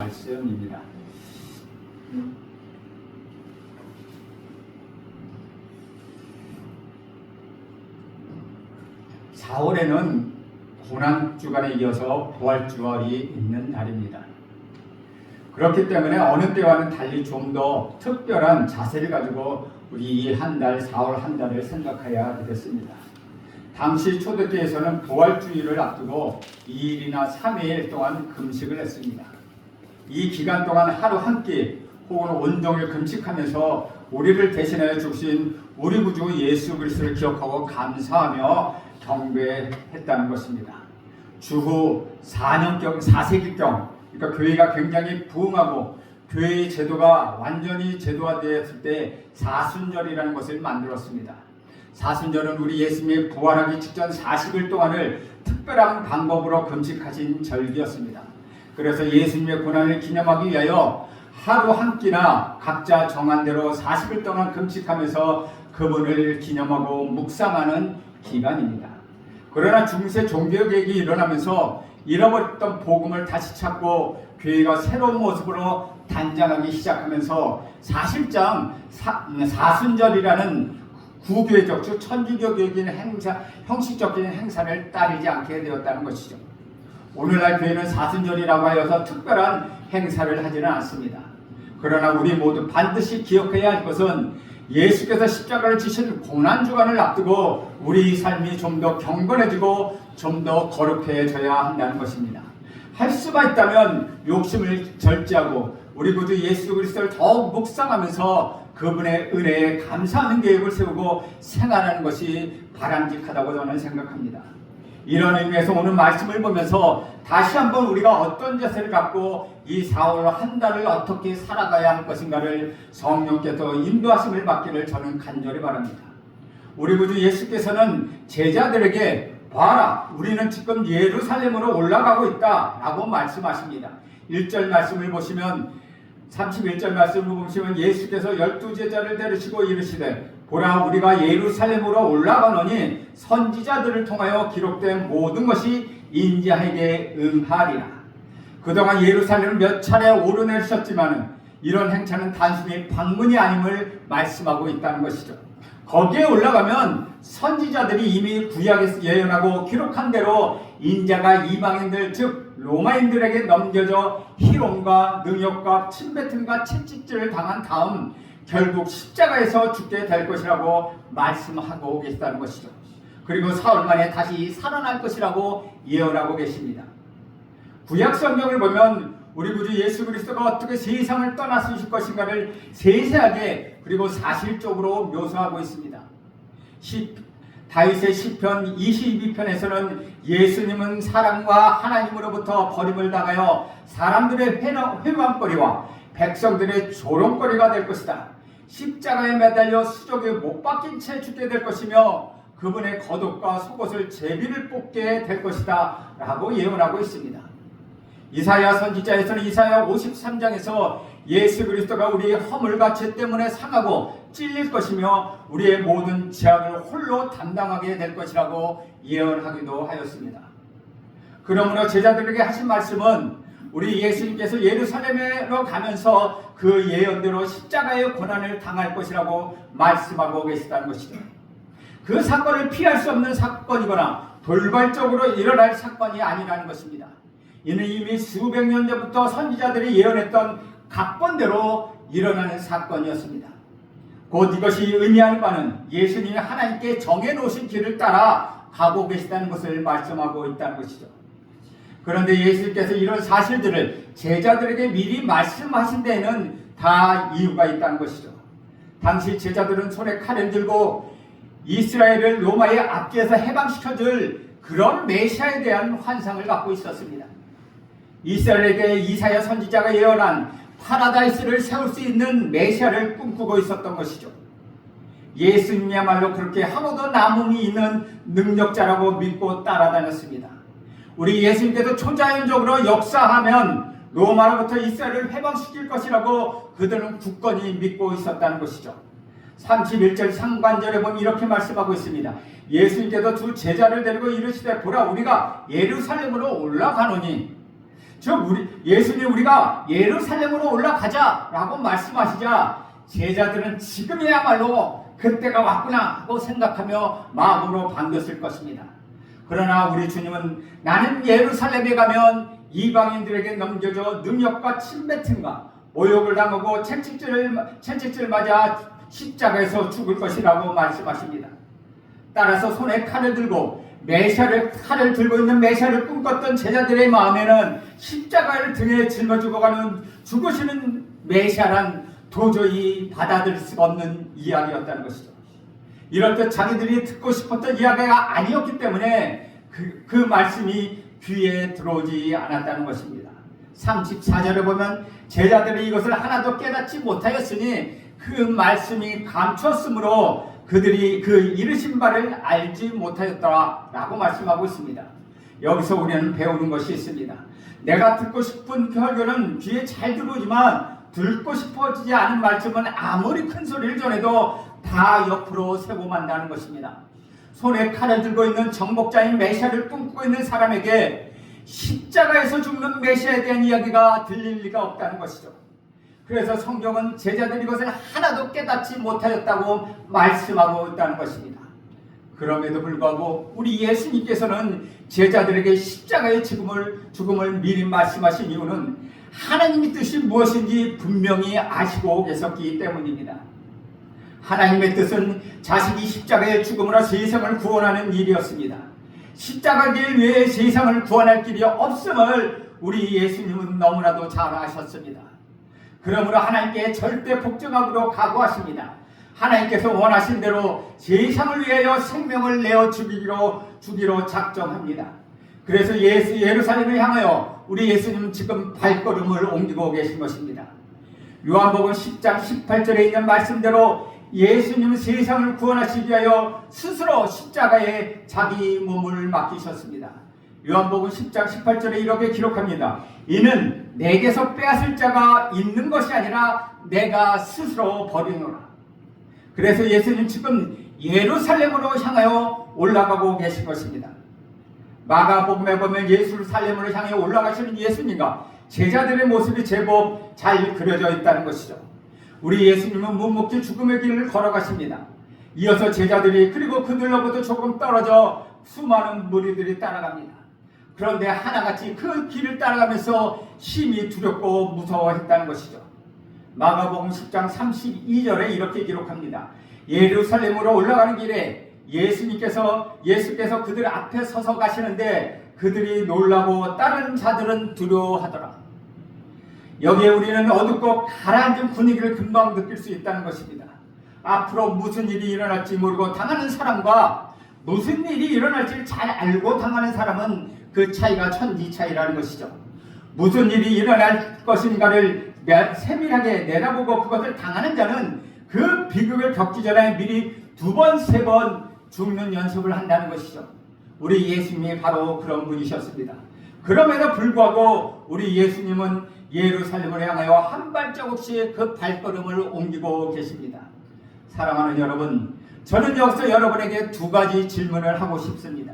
말씀입니다. (4월에는) 고난주간에 이어서 부활주월이 있는 날입니다. 그렇기 때문에 어느 때와는 달리 좀 더 특별한 자세를 가지고 우리 이 한 달, 4월 한 달을 생각해야 되겠습니다. 당시 초대교회에서는 부활주일을 앞두고 2일이나 3일 동안 금식을 했습니다. 이 기간 동안 하루 한 끼 혹은 온종일 금식하면서 우리를 대신하여 주신 우리 구주 예수 그리스도를 기억하고 감사하며 경배했다는 것입니다. 주후 4세기경, 그러니까 교회가 굉장히 부흥하고 교회의 제도가 완전히 제도화되었을 때 사순절이라는 것을 만들었습니다. 사순절은 우리 예수님이 부활하기 직전 40일 동안을 특별한 방법으로 금식하신 절기였습니다. 그래서 예수님의 고난을 기념하기 위하여 하루 한 끼나 각자 정한 대로 40일 동안 금식하면서 그분을 기념하고 묵상하는 기간입니다. 그러나 중세 종교개혁이 일어나면서 잃어버렸던 복음을 다시 찾고 교회가 새로운 모습으로 단장하기 시작하면서 사실상 사순절이라는 구교회적, 즉 천주교적인 행사, 형식적인 행사를 따르지 않게 되었다는 것이죠. 오늘날 교회는 사순절이라고 하여서 특별한 행사를 하지는 않습니다. 그러나 우리 모두 반드시 기억해야 할 것은 예수께서 십자가를 지신 고난주간을 앞두고 우리 삶이 좀 더 경건해지고 좀 더 거룩해져야 한다는 것입니다. 할 수가 있다면 욕심을 절제하고 우리 구주 예수 그리스도를 더욱 묵상하면서 그분의 은혜에 감사하는 계획을 세우고 생활하는 것이 바람직하다고 저는 생각합니다. 이런 의미에서 오늘 말씀을 보면서 다시 한번 우리가 어떤 자세를 갖고 이 4월 한 달을 어떻게 살아가야 할 것인가를 성령께서 인도하심을 받기를 저는 간절히 바랍니다. 우리 구주 예수께서는 제자들에게 봐라, 우리는 지금 예루살렘으로 올라가고 있다 라고 말씀하십니다. 1절 말씀을 보시면 31절 말씀을 보시면 예수께서 12제자를 데리시고 이르시되 보라, 우리가 예루살렘으로 올라가노니 선지자들을 통하여 기록된 모든 것이 인자에게 응하리라. 그동안 예루살렘을 몇 차례 오르내리셨지만 이런 행차는 단순히 방문이 아님을 말씀하고 있다는 것이죠. 거기에 올라가면 선지자들이 이미 구약에서 예언하고 기록한 대로 인자가 이방인들, 즉 로마인들에게 넘겨져 희롱과 능욕과 침뱉음과 채찍질을 당한 다음 결국 십자가에서 죽게 될 것이라고 말씀하고 계시다는 것이죠. 그리고 사흘 만에 다시 살아날 것이라고 예언하고 계십니다. 구약 성경을 보면 우리 구주 예수 그리스도가 어떻게 세상을 떠나실 것인가를 세세하게 그리고 사실적으로 묘사하고 있습니다. 다윗의 시편 22편에서는 예수님은 사랑과 하나님으로부터 버림을 당하여 사람들의 회방거리와 백성들의 조롱거리가 될 것이다. 십자가에 매달려 수족에 못 박힌 채 죽게 될 것이며 그분의 겉옷과 속옷을 제비를 뽑게 될 것이다 라고 예언하고 있습니다. 이사야 선지자에서는 이사야 53장에서 예수 그리스도가 우리의 허물과 죄 때문에 상하고 찔릴 것이며 우리의 모든 죄악을 홀로 담당하게 될 것이라고 예언하기도 하였습니다. 그러므로 제자들에게 하신 말씀은 우리 예수님께서 예루살렘으로 가면서 그 예언대로 십자가의 고난을 당할 것이라고 말씀하고 계시다는 것이죠. 그 사건을 피할 수 없는 사건이거나 돌발적으로 일어날 사건이 아니라는 것입니다. 이는 이미 수백 년 전부터 선지자들이 예언했던 각본대로 일어나는 사건이었습니다. 곧 이것이 의미하는 바는 예수님이 하나님께 정해놓으신 길을 따라 가고 계시다는 것을 말씀하고 있다는 것이죠. 그런데 예수님께서 이런 사실들을 제자들에게 미리 말씀하신 데에는 다 이유가 있다는 것이죠. 당시 제자들은 손에 칼을 들고 이스라엘을 로마의 압제에서 해방시켜줄 그런 메시아에 대한 환상을 갖고 있었습니다. 이스라엘에게 이사야 선지자가 예언한 파라다이스를 세울 수 있는 메시아를 꿈꾸고 있었던 것이죠. 예수님이야말로 그렇게 하고도 남음이 있는 능력자라고 믿고 따라다녔습니다. 우리 예수님께서 초자연적으로 역사하면 로마로부터 이스라엘을 해방시킬 것이라고 그들은 굳건히 믿고 있었다는 것이죠. 31절 상반절에 보면 이렇게 말씀하고 있습니다. 예수님께서 두 제자를 데리고 이르시되 보라, 우리가 예루살렘으로 올라가노니 예수님 우리가 예루살렘으로 올라가자라고 말씀하시자 제자들은 지금이야말로 그때가 왔구나 하고 생각하며 마음으로 반겼을 것입니다. 그러나 우리 주님은 나는 예루살렘에 가면 이방인들에게 넘겨져 능력과 침뱉음과 모욕을 당하고 채찍질을 맞아 십자가에서 죽을 것이라고 말씀하십니다. 따라서 손에 칼을 들고 칼을 들고 있는 메시아를 꿈꿨던 제자들의 마음에는 십자가를 등에 짊어지고 가는 죽으시는 메시아란 도저히 받아들일 수 없는 이야기였다는 것이죠. 이럴 때 자기들이 듣고 싶었던 이야기가 아니었기 때문에 그 말씀이 귀에 들어오지 않았다는 것입니다. 34절에 보면 제자들이 이것을 하나도 깨닫지 못하였으니 그 말씀이 감췄으므로 그들이 그 이르신 바를 알지 못하였더라라고 말씀하고 있습니다. 여기서 우리는 배우는 것이 있습니다. 내가 듣고 싶은 결과는 귀에 잘 들어오지만 듣고 싶어지지 않은 말씀은 아무리 큰 소리를 전해도 다 옆으로 새고 만다는 것입니다. 손에 칼을 들고 있는 정복자인 메시아를 꿈꾸고 있는 사람에게 십자가에서 죽는 메시아에 대한 이야기가 들릴 리가 없다는 것이죠. 그래서 성경은 제자들이 이것을 하나도 깨닫지 못하였다고 말씀하고 있다는 것입니다. 그럼에도 불구하고 우리 예수님께서는 제자들에게 십자가의 죽음을 미리 말씀하신 이유는 하나님의 뜻이 무엇인지 분명히 아시고 계셨기 때문입니다. 하나님의 뜻은 자신이 십자가의 죽음으로 세상을 구원하는 일이었습니다. 십자가 길 외에 세상을 구원할 길이 없음을 우리 예수님은 너무나도 잘 아셨습니다. 그러므로 하나님께 절대 복종하기로 각오하십니다. 하나님께서 원하신 대로 세상을 위하여 생명을 내어 주기로 작정합니다. 그래서 예루살렘을 향하여 우리 예수님은 지금 발걸음을 옮기고 계신 것입니다. 요한복음 10장 18절에 있는 말씀대로 예수님은 세상을 구원하시기 위하여 스스로 십자가에 자기 몸을 맡기셨습니다. 요한복음 10장 18절에 이렇게 기록합니다. 이는 내게서 빼앗을 자가 있는 것이 아니라 내가 스스로 버리노라. 그래서 예수님 지금 예루살렘으로 향하여 올라가고 계신 것입니다. 마가복음에 보면 예루살렘으로 향해 올라가시는 예수님과 제자들의 모습이 제법 잘 그려져 있다는 것이죠. 우리 예수님은 묵묵히 죽음의 길을 걸어가십니다. 이어서 제자들이 그리고 그들로부터 조금 떨어져 수많은 무리들이 따라갑니다. 그런데 하나같이 그 길을 따라가면서 심히 두렵고 무서워했다는 것이죠. 마가복음 10장 32절에 이렇게 기록합니다. 예루살렘으로 올라가는 길에 예수께서 그들 앞에 서서 가시는데 그들이 놀라고 다른 자들은 두려워하더라. 여기에 우리는 어둡고 가라앉은 분위기를 금방 느낄 수 있다는 것입니다. 앞으로 무슨 일이 일어날지 모르고 당하는 사람과 무슨 일이 일어날지 잘 알고 당하는 사람은 그 차이가 천지 차이라는 것이죠. 무슨 일이 일어날 것인가를 세밀하게 내다보고 그것을 당하는 자는 그 비극을 겪기 전에 미리 2번, 3번 죽는 연습을 한다는 것이죠. 우리 예수님이 바로 그런 분이셨습니다. 그럼에도 불구하고 우리 예수님은 예루살렘을 향하여 한 발자국씩 그 발걸음을 옮기고 계십니다. 사랑하는 여러분, 저는 여기서 여러분에게 2가지 질문을 하고 싶습니다.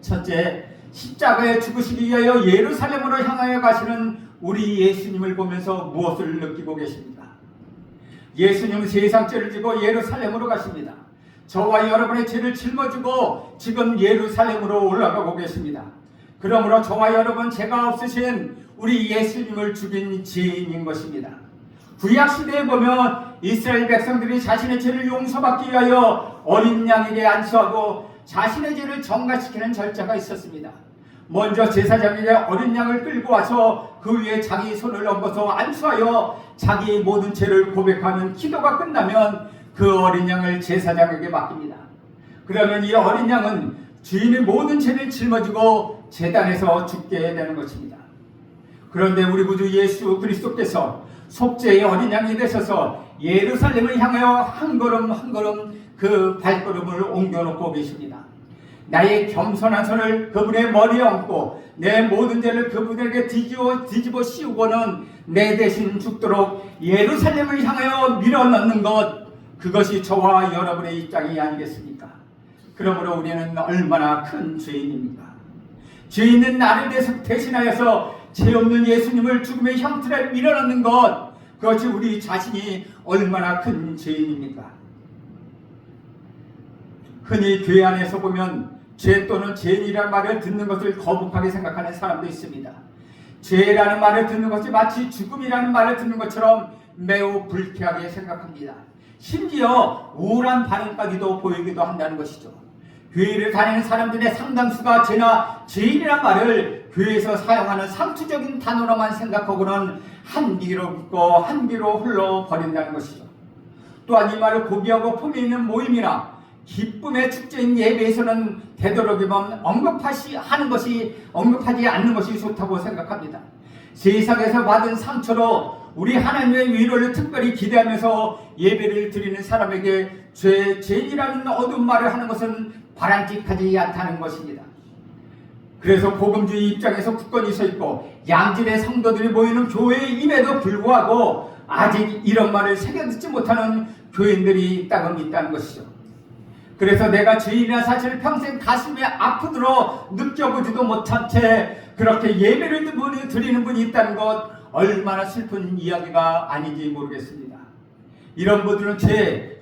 첫째, 십자가에 죽으시기 위하여 예루살렘으로 향하여 가시는 우리 예수님을 보면서 무엇을 느끼고 계십니까? 예수님은 세상 죄를 지고 예루살렘으로 가십니다. 저와 여러분의 죄를 짊어지고 지금 예루살렘으로 올라가고 계십니다. 그러므로 저와 여러분 죄가 없으신 우리 예수님을 죽인 죄인인 것입니다. 구약시대에 보면 이스라엘 백성들이 자신의 죄를 용서받기 위하여 어린 양에게 안수하고 자신의 죄를 정가시키는 절차가 있었습니다. 먼저 제사장에게 어린 양을 끌고 와서 그 위에 자기 손을 얹어서 안수하여 자기 모든 죄를 고백하는 기도가 끝나면 그 어린 양을 제사장에게 맡깁니다. 그러면 이 어린 양은 주인의 모든 죄를 짊어지고 제단에서 죽게 되는 것입니다. 그런데 우리 구주 예수 그리스도께서 속죄의 어린 양이 되셔서 예루살렘을 향하여 한 걸음 한 걸음 그 발걸음을 옮겨놓고 계십니다. 나의 겸손한 손을 그분의 머리에 얹고 내 모든 죄를 그분에게 뒤집어 씌우고는 내 대신 죽도록 예루살렘을 향하여 밀어넣는 것, 그것이 저와 여러분의 입장이 아니겠습니까? 그러므로 우리는 얼마나 큰 죄인입니까? 죄 있는 나를 대신하여서 죄 없는 예수님을 죽음의 형틀에 밀어넣는 것, 그것이 우리 자신이 얼마나 큰 죄인입니까? 흔히 교회 안에서 보면 죄 또는 죄인이라는 말을 듣는 것을 거북하게 생각하는 사람도 있습니다. 죄라는 말을 듣는 것이 마치 죽음이라는 말을 듣는 것처럼 매우 불쾌하게 생각합니다. 심지어 우울한 반응까지도 보이기도 한다는 것이죠. 교회를 다니는 사람들의 상당수가 죄나 죄인이란 말을 교회에서 사용하는 상투적인 단어로만 생각하고는 한 귀로 듣고 한 귀로 흘러버린다는 것이죠. 또한 이 말을 고귀하고 품위 있는 모임이나 기쁨의 축제인 예배에서는 되도록이면 언급하지 않는 것이 좋다고 생각합니다. 세상에서 받은 상처로 우리 하나님의 위로를 특별히 기대하면서 예배를 드리는 사람에게 죄인이라는 어두운 말을 하는 것은 바람직하지 않다는 것입니다. 그래서 복음주의 입장에서 굳건히 서 있고 양질의 성도들이 모이는 교회임에도 불구하고 아직 이런 말을 새겨듣지 못하는 교인들이 있다는 것이죠. 그래서 내가 죄인이라는 사실을 평생 가슴에 아프도록 느껴보지도 못한 채 그렇게 예배를 드리는 분이 있다는 것, 얼마나 슬픈 이야기가 아닌지 모르겠습니다. 이런 분들은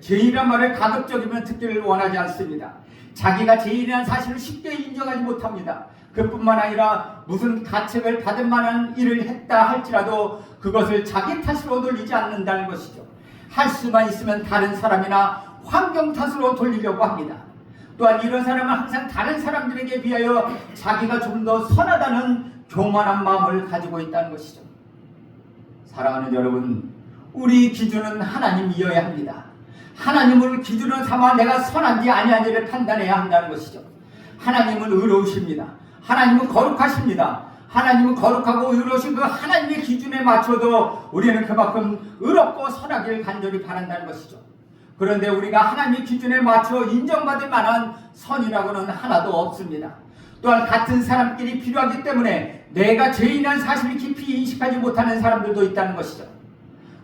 죄인이란 말을 가급적이면 듣기를 원하지 않습니다. 자기가 죄인이라는 사실을 쉽게 인정하지 못합니다. 그뿐만 아니라 무슨 가책을 받을 만한 일을 했다 할지라도 그것을 자기 탓으로 돌리지 않는다는 것이죠. 할 수만 있으면 다른 사람이나 환경 탓으로 돌리려고 합니다. 또한 이런 사람은 항상 다른 사람들에게 비하여 자기가 좀 더 선하다는 교만한 마음을 가지고 있다는 것이죠. 사랑하는 여러분, 우리 기준은 하나님이어야 합니다. 하나님을 기준으로 삼아 내가 선한지 아니한지를 판단해야 한다는 것이죠. 하나님은 의로우십니다. 하나님은 거룩하십니다. 하나님은 거룩하고 의로우신 그 하나님의 기준에 맞춰도 우리는 그만큼 의롭고 선하기를 간절히 바란다는 것이죠. 그런데 우리가 하나님의 기준에 맞춰 인정받을 만한 선이라고는 하나도 없습니다. 또한 같은 사람끼리 필요하기 때문에 내가 죄인이라는 사실을 깊이 인식하지 못하는 사람들도 있다는 것이죠.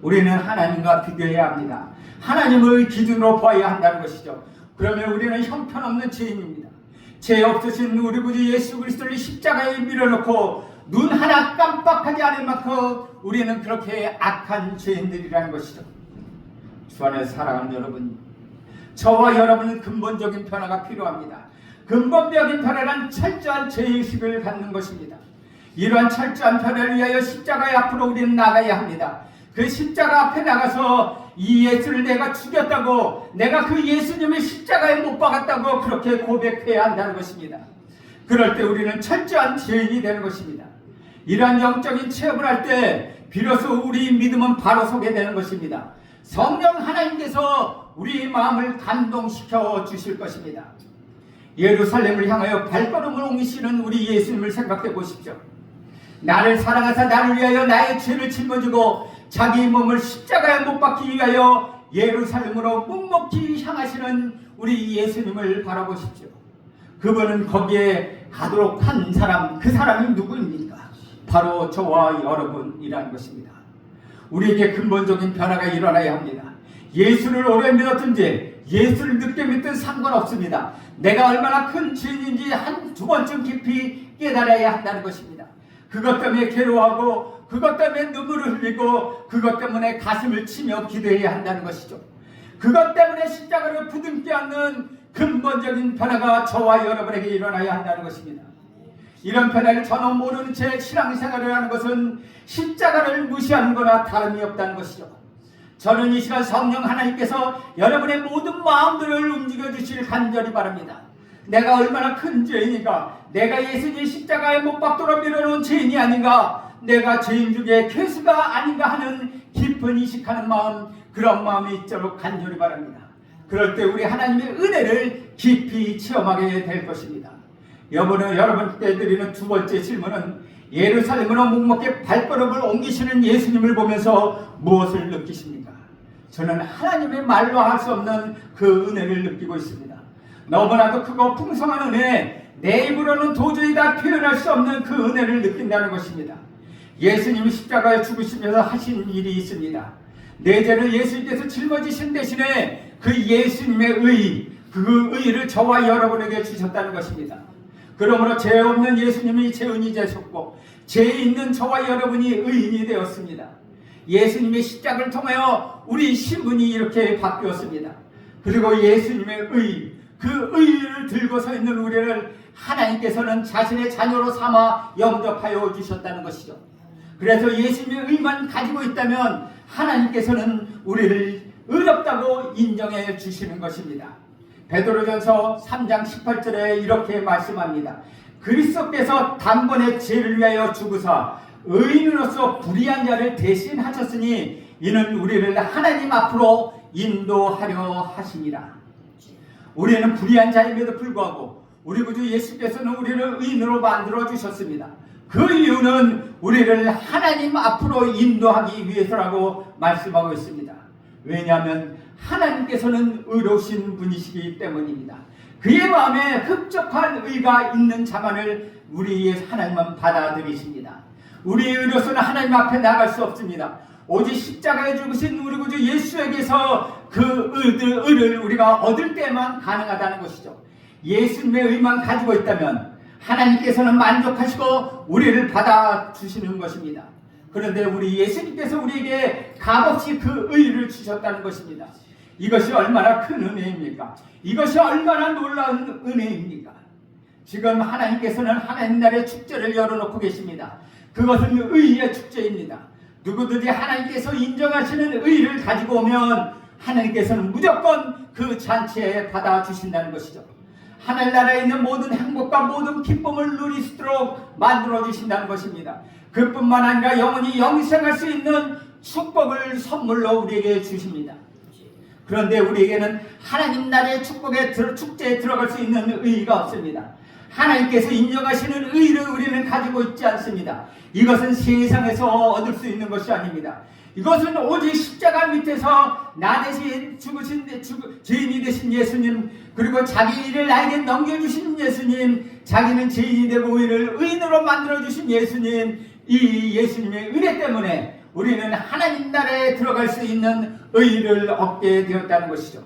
우리는 하나님과 비교해야 합니다. 하나님을 기준으로 봐야 한다는 것이죠. 그러면 우리는 형편없는 죄인입니다. 죄 없으신 우리 구주 예수 그리스도를 십자가에 밀어넣고 눈 하나 깜빡하지 않을 만큼 우리는 그렇게 악한 죄인들이라는 것이죠. 주 안에서 사랑하는 여러분, 저와 여러분은 근본적인 변화가 필요합니다. 근본적인 변화란 철저한 죄의식을 갖는 것입니다. 이러한 철저한 변화를 위하여 십자가의 앞으로 우리는 나가야 합니다. 그 십자가 앞에 나가서 이 예수를 내가 죽였다고, 내가 그 예수님을 십자가에 못 박았다고 그렇게 고백해야 한다는 것입니다. 그럴 때 우리는 철저한 죄인이 되는 것입니다. 이러한 영적인 체험을 할 때 비로소 우리 믿음은 바로 서게 되는 것입니다. 성령 하나님께서 우리 마음을 감동시켜 주실 것입니다. 예루살렘을 향하여 발걸음을 옮기시는 우리 예수님을 생각해 보십시오. 나를 사랑하사 나를 위하여 나의 죄를 짊어지고 자기 몸을 십자가에 못 박기 위하여 예루살렘으로 묵묵히 향하시는 우리 예수님을 바라보십시오. 그분은 거기에 가도록 한 사람, 그 사람이 누구입니까? 바로 저와 여러분이라는 것입니다. 우리에게 근본적인 변화가 일어나야 합니다. 예수를 오래 믿었든지 예수를 늦게 믿든 상관없습니다. 내가 얼마나 큰 죄인인지 한두 번쯤 깊이 깨달아야 한다는 것입니다. 그것 때문에 괴로워하고 그것 때문에 눈물을 흘리고 그것 때문에 가슴을 치며 기도해야 한다는 것이죠. 그것 때문에 십자가를 부둥켜 안는 근본적인 변화가 저와 여러분에게 일어나야 한다는 것입니다. 이런 변화를 전혀 모르는 채 신앙생활을 하는 것은 십자가를 무시하는 거나 다름이 없다는 것이죠. 저는 이 시간 성령 하나님께서 여러분의 모든 마음들을 움직여 주시길 간절히 바랍니다. 내가 얼마나 큰 죄인인가, 내가 예수님 십자가에 못 박도록 밀어놓은 죄인이 아닌가, 내가 죄인 중에 괴수가 아닌가 하는 깊은 인식하는 마음, 그런 마음이 있도록 간절히 바랍니다. 그럴 때 우리 하나님의 은혜를 깊이 체험하게 될 것입니다. 여러분께 드리는 두 번째 질문은 예루살렘으로 묵묵히 발걸음을 옮기시는 예수님을 보면서 무엇을 느끼십니까? 저는 하나님의 말로 할 수 없는 그 은혜를 느끼고 있습니다. 너무나도 크고 풍성한 은혜, 내 입으로는 도저히 다 표현할 수 없는 그 은혜를 느낀다는 것입니다. 예수님이 십자가에 죽으시면서 하신 일이 있습니다. 내 죄를 예수님께서 짊어지신 대신에 그 예수님의 그 의를 저와 여러분에게 주셨다는 것입니다. 그러므로 죄 없는 예수님이 죄인이 되셨고 죄 있는 저와 여러분이 의인이 되었습니다. 예수님의 십자가를 통하여 우리 신분이 이렇게 바뀌었습니다. 그리고 예수님의 의, 그 의를 들고 서 있는 우리를 하나님께서는 자신의 자녀로 삼아 영접하여 주셨다는 것이죠. 그래서 예수님의 의만 가지고 있다면 하나님께서는 우리를 의롭다고 인정해 주시는 것입니다. 베드로전서 3장 18절에 이렇게 말씀합니다. 그리스도께서 단번에 죄를 위하여 죽으사 의인으로서 불의한 자를 대신하셨으니 이는 우리를 하나님 앞으로 인도하려 하심이라. 우리는 불의한 자임에도 불구하고 우리 구주 예수께서는 우리를 의인으로 만들어 주셨습니다. 그 이유는 우리를 하나님 앞으로 인도하기 위해서라고 말씀하고 있습니다. 왜냐하면 하나님께서는 의로우신 분이시기 때문입니다. 그의 마음에 흡족한 의가 있는 자만을 우리의 하나님은 받아들이십니다. 우리의 의로서는 하나님 앞에 나갈 수 없습니다. 오직 십자가에 죽으신 우리 구주 예수에게서 그 의를 우리가 얻을 때만 가능하다는 것이죠. 예수님의 의만 가지고 있다면 하나님께서는 만족하시고 우리를 받아주시는 것입니다. 그런데 우리 예수님께서 우리에게 값없이 그 의를 주셨다는 것입니다. 이것이 얼마나 큰 은혜입니까? 이것이 얼마나 놀라운 은혜입니까? 지금 하나님께서는 하나님 나라의 축제를 열어놓고 계십니다. 그것은 의의 축제입니다. 누구든지 하나님께서 인정하시는 의를 가지고 오면 하나님께서는 무조건 그 잔치에 받아주신다는 것이죠. 하늘나라에 있는 모든 행복과 모든 기쁨을 누릴 수 있도록 만들어주신다는 것입니다. 그뿐만 아니라 영원히 영생할 수 있는 축복을 선물로 우리에게 주십니다. 그런데 우리에게는 하나님 나라의 축제에 들어갈 수 있는 의의가 없습니다. 하나님께서 인정하시는 의의를 우리는 가지고 있지 않습니다. 이것은 세상에서 얻을 수 있는 것이 아닙니다. 이것은 오직 십자가 밑에서 나 대신 죽으신 죄인이 되신 예수님, 그리고 자기 일을 나에게 넘겨주신 예수님, 자기는 죄인이 되고 우리를 의인으로 만들어주신 예수님, 이 예수님의 은혜 때문에 우리는 하나님 나라에 들어갈 수 있는 의의를 얻게 되었다는 것이죠.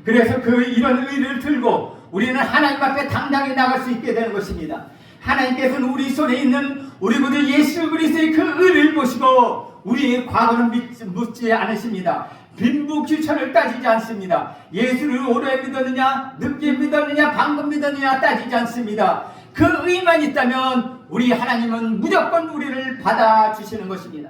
그래서 이런 의의를 들고 우리는 하나님 앞에 당당히 나갈 수 있게 되는 것입니다. 하나님께서는 우리 손에 있는 우리 구주 예수 그리스도의 그 의를 보시고 우리의 과거는 묻지 않으십니다. 빈부귀천을 따지지 않습니다. 예수를 오래 믿었느냐, 늦게 믿었느냐, 방금 믿었느냐 따지지 않습니다. 그 의만 있다면 우리 하나님은 무조건 우리를 받아주시는 것입니다.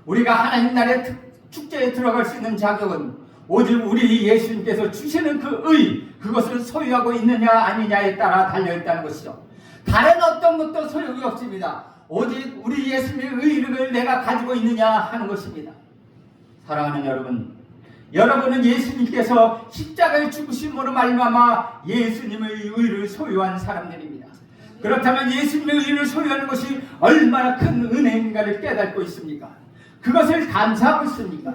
우리가 하나님 나라의 축제에 들어갈 수 있는 자격은 오직 우리 예수님께서 주시는 그 의, 그것을 소유하고 있느냐 아니냐에 따라 달려있다는 것이죠. 다른 어떤 것도 소용이 없습니다. 오직 우리 예수님의 의를 내가 가지고 있느냐 하는 것입니다. 사랑하는 여러분, 여러분은 예수님께서 십자가에 죽으심으로 말미암아 예수님의 의를 소유한 사람들입니다. 그렇다면 예수님의 의를 소유하는 것이 얼마나 큰 은혜인가를 깨닫고 있습니까? 그것을 감사하고 있습니까?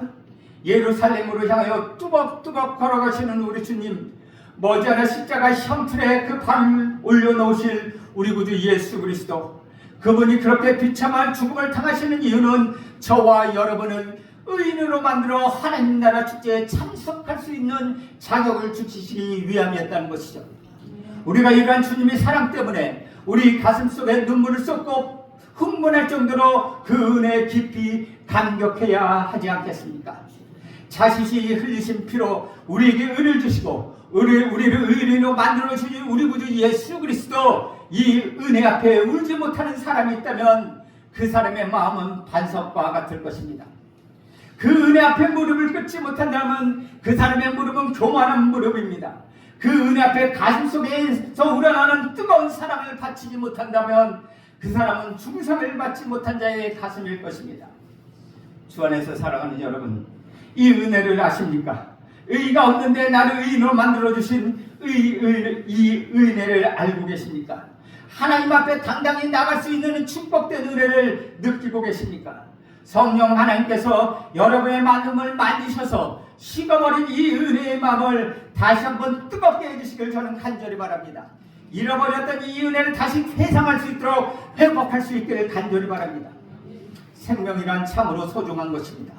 예루살렘으로 향하여 뚜벅뚜벅 걸어가시는 우리 주님, 머지않아 십자가 형틀에 그 발을 올려놓으실 우리 구주 예수 그리스도, 그분이 그렇게 비참한 죽음을 당하시는 이유는 저와 여러분을 의인으로 만들어 하나님 나라 축제에 참석할 수 있는 자격을 주시기 위함이었다는 것이죠. 우리가 이러한 주님의 사랑 때문에 우리 가슴 속에 눈물을 쏟고 흥분할 정도로 그 은혜에 깊이 감격해야 하지 않겠습니까? 자신이 흘리신 피로 우리에게 은혜를 주시고 우리를 의인으로 만들어주신 우리 구주 예수 그리스도, 이 은혜 앞에 울지 못하는 사람이 있다면 그 사람의 마음은 반석과 같을 것입니다. 그 은혜 앞에 무릎을 꿇지 못한다면 그 사람의 무릎은 교만한 무릎입니다. 그 은혜 앞에 가슴속에서 우러나는 뜨거운 사랑을 바치지 못한다면 그 사람은 중상을 받지 못한 자의 가슴일 것입니다. 주 안에서 살아가는 여러분, 이 은혜를 아십니까? 의가 없는데 나를 의인으로 만들어주신 이 은혜를 알고 계십니까? 하나님 앞에 당당히 나갈 수 있는 축복된 은혜를 느끼고 계십니까? 성령 하나님께서 여러분의 마음을 만지셔서 식어버린 이 은혜의 마음을 다시 한번 뜨겁게 해주시길 저는 간절히 바랍니다. 잃어버렸던 이 은혜를 다시 회상할 수 있도록 회복할 수 있기를 간절히 바랍니다. 생명이란 참으로 소중한 것입니다.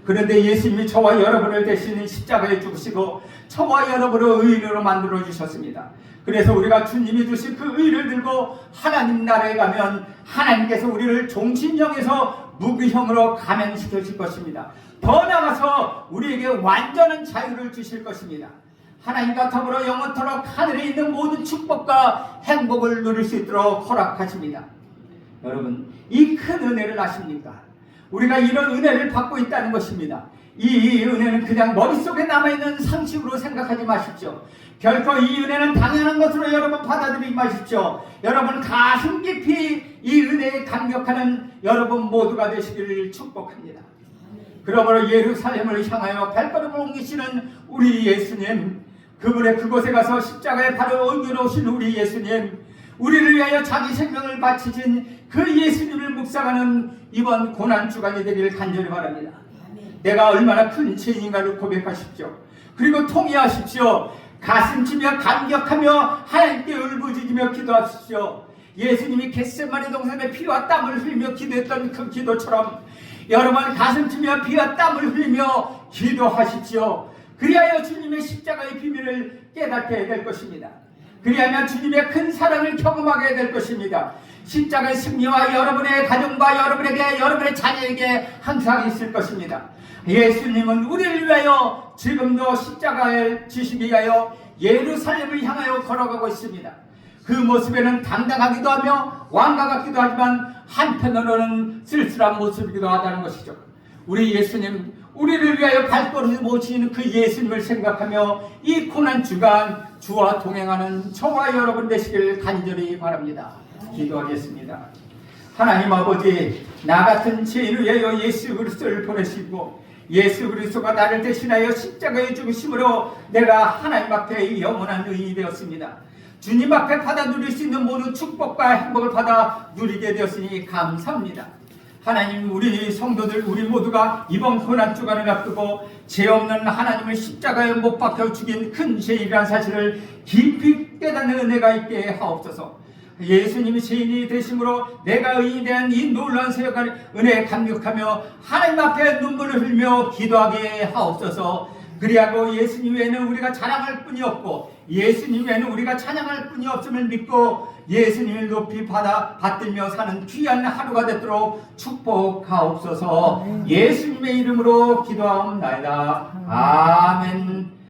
그런데 예수님이 저와 여러분을 대신 십자가에 죽으시고 저와 여러분을 의인으로 만들어 주셨습니다. 그래서 우리가 주님이 주신 그 의를 들고 하나님 나라에 가면 하나님께서 우리를 종신형에서 무기형으로 감행시켜 줄 것입니다. 더 나아가서 우리에게 완전한 자유를 주실 것입니다. 하나님과 더불어 영원토록 하늘에 있는 모든 축복과 행복을 누릴 수 있도록 허락하십니다. 여러분, 이 큰 은혜를 아십니까? 우리가 이런 은혜를 받고 있다는 것입니다. 이 은혜는 그냥 머릿속에 남아있는 상식으로 생각하지 마십시오. 결코 이 은혜는 당연한 것으로 여러분 받아들이지 마십시오. 여러분 가슴 깊이 이 은혜에 감격하는 여러분 모두가 되시기를 축복합니다. 그러므로 예루살렘을 향하여 발걸음을 옮기시는 우리 예수님, 그분의 그곳에 가서 십자가에 발을 옮겨놓으신 우리 예수님, 우리를 위하여 자기 생명을 바치신 그 예수님을 묵상하는 이번 고난주간이 되기를 간절히 바랍니다. 내가 얼마나 큰 죄인인가를 고백하십시오. 그리고 통회하십시오. 가슴치며 감격하며 하나님께 울부짖으며 기도하십시오. 예수님이 겟세마네 동산에 피와 땀을 흘리며 기도했던 그 기도처럼 여러분 가슴치며 피와 땀을 흘리며 기도하십시오. 그리하여 주님의 십자가의 비밀을 깨닫게 될 것입니다. 그리하면 주님의 큰 사랑을 경험하게 될 것입니다. 십자가의 승리와 여러분의 가정과 여러분에게, 여러분의 자녀에게 항상 있을 것입니다. 예수님은 우리를 위하여 지금도 십자가에 지시기 위하여 예루살렘을 향하여 걸어가고 있습니다. 그 모습에는 당당하기도 하며 왕과 같기도 하지만 한편으로는 쓸쓸한 모습이기도 하다는 것이죠. 우리 예수님, 우리를 위하여 발걸음을 모시는 그 예수님을 생각하며 이 고난주간 주와 동행하는 저와 여러분 되시길 간절히 바랍니다. 기도하겠습니다. 하나님 아버지, 나 같은 죄인을 위하여 예수 그리스도를 보내시고 예수 그리스도가 나를 대신하여 십자가에 죽으심으로 내가 하나님 앞에 영원한 의인이 되었습니다. 주님 앞에 받아 누릴 수 있는 모든 축복과 행복을 받아 누리게 되었으니 감사합니다. 하나님, 우리 성도들 우리 모두가 이번 고난주간을 앞두고 죄 없는 하나님을 십자가에 못 박혀 죽인 큰 죄인이라는 사실을 깊이 깨닫는 은혜가 있게 하옵소서. 예수님이 죄인이 되심으로 내가 의인이 된 이 놀라운 사역을 은혜에 감격하며 하나님 앞에 눈물을 흘리며 기도하게 하옵소서. 그리하고 예수님 외에는 우리가 자랑할 뿐이 없고 예수님 외에는 우리가 찬양할 뿐이 없음을 믿고 예수님을 높이 받들며 사는 귀한 하루가 되도록 축복하옵소서. 예수님의 이름으로 기도하옵나이다. 아멘.